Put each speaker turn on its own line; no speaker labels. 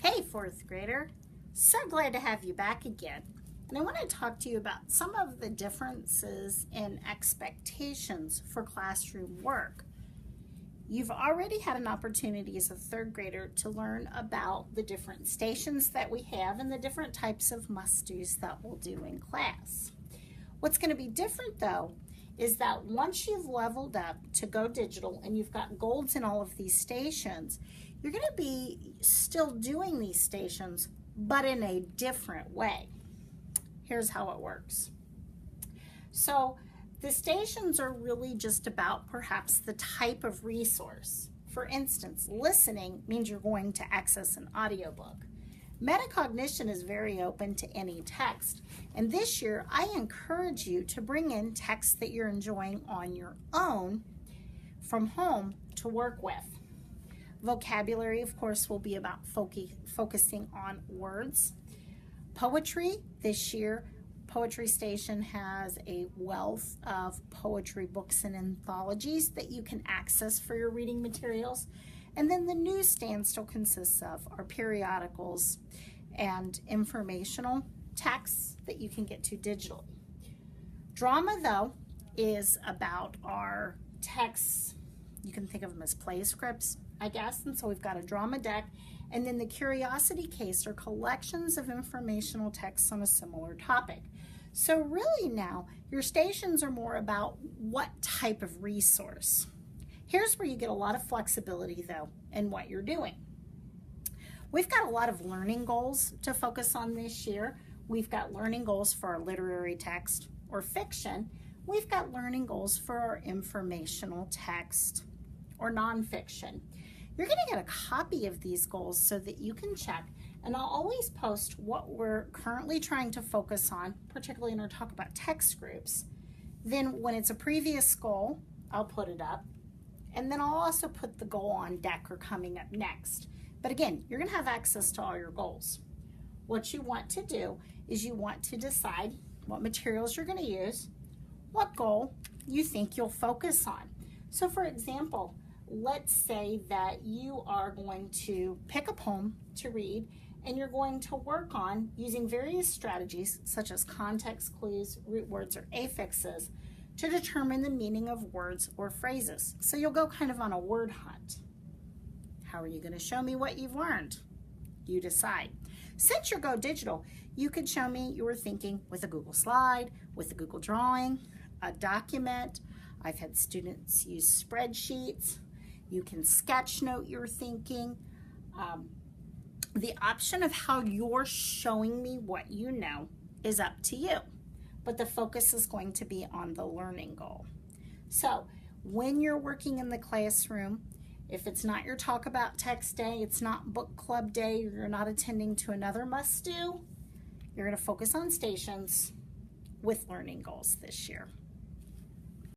Hey, fourth grader. So glad to have you back again. And I want to talk to you about some of the differences in expectations for classroom work. You've already had an opportunity as a third grader to learn about the different stations that we have and the different types of must-dos that we'll do in class. What's going to be different though is that once you've leveled up to go digital and you've got golds in all of these stations, you're going to be still doing these stations, but in a different way. Here's how it works. So the stations are really just about perhaps the type of resource. For instance, listening means you're going to access an audiobook. Metacognition is very open to any text. And this year, I encourage you to bring in texts that you're enjoying on your own from home to work with. Vocabulary, of course, will be about focusing on words. Poetry, this year, Poetry Station has a wealth of poetry books and anthologies that you can access for your reading materials. And then the newsstand still consists of our periodicals and informational texts that you can get to digitally. Drama, though, is about our texts. You can think of them as play scripts, I guess. And so we've got a drama deck. And then the curiosity case are collections of informational texts on a similar topic. So really now, your stations are more about what type of resource. Here's where you get a lot of flexibility though in what you're doing. We've got a lot of learning goals to focus on this year. We've got learning goals for our literary text or fiction. We've got learning goals for our informational text or nonfiction. You're going to get a copy of these goals so that you can check, and I'll always post what we're currently trying to focus on, particularly in our talk about text groups. Then when it's a previous goal, I'll put it up, and then I'll also put the goal on deck or coming up next. But again, you're going to have access to all your goals. What you want to do is you want to decide what materials you're going to use, what goal you think you'll focus on. So for example, let's say that you are going to pick a poem to read and you're going to work on using various strategies such as context clues, root words, or affixes to determine the meaning of words or phrases. So you'll go kind of on a word hunt. How are you going to show me what you've learned? You decide. Since you're Go Digital, you could show me your thinking with a Google slide, with a Google drawing, a document. I've had students use spreadsheets. You can sketch note your thinking. The option of how you're showing me what you know is up to you, but the focus is going to be on the learning goal. So when you're working in the classroom, if it's not your talk about text day, it's not book club day, you're not attending to another must do, you're going to focus on stations with learning goals this year.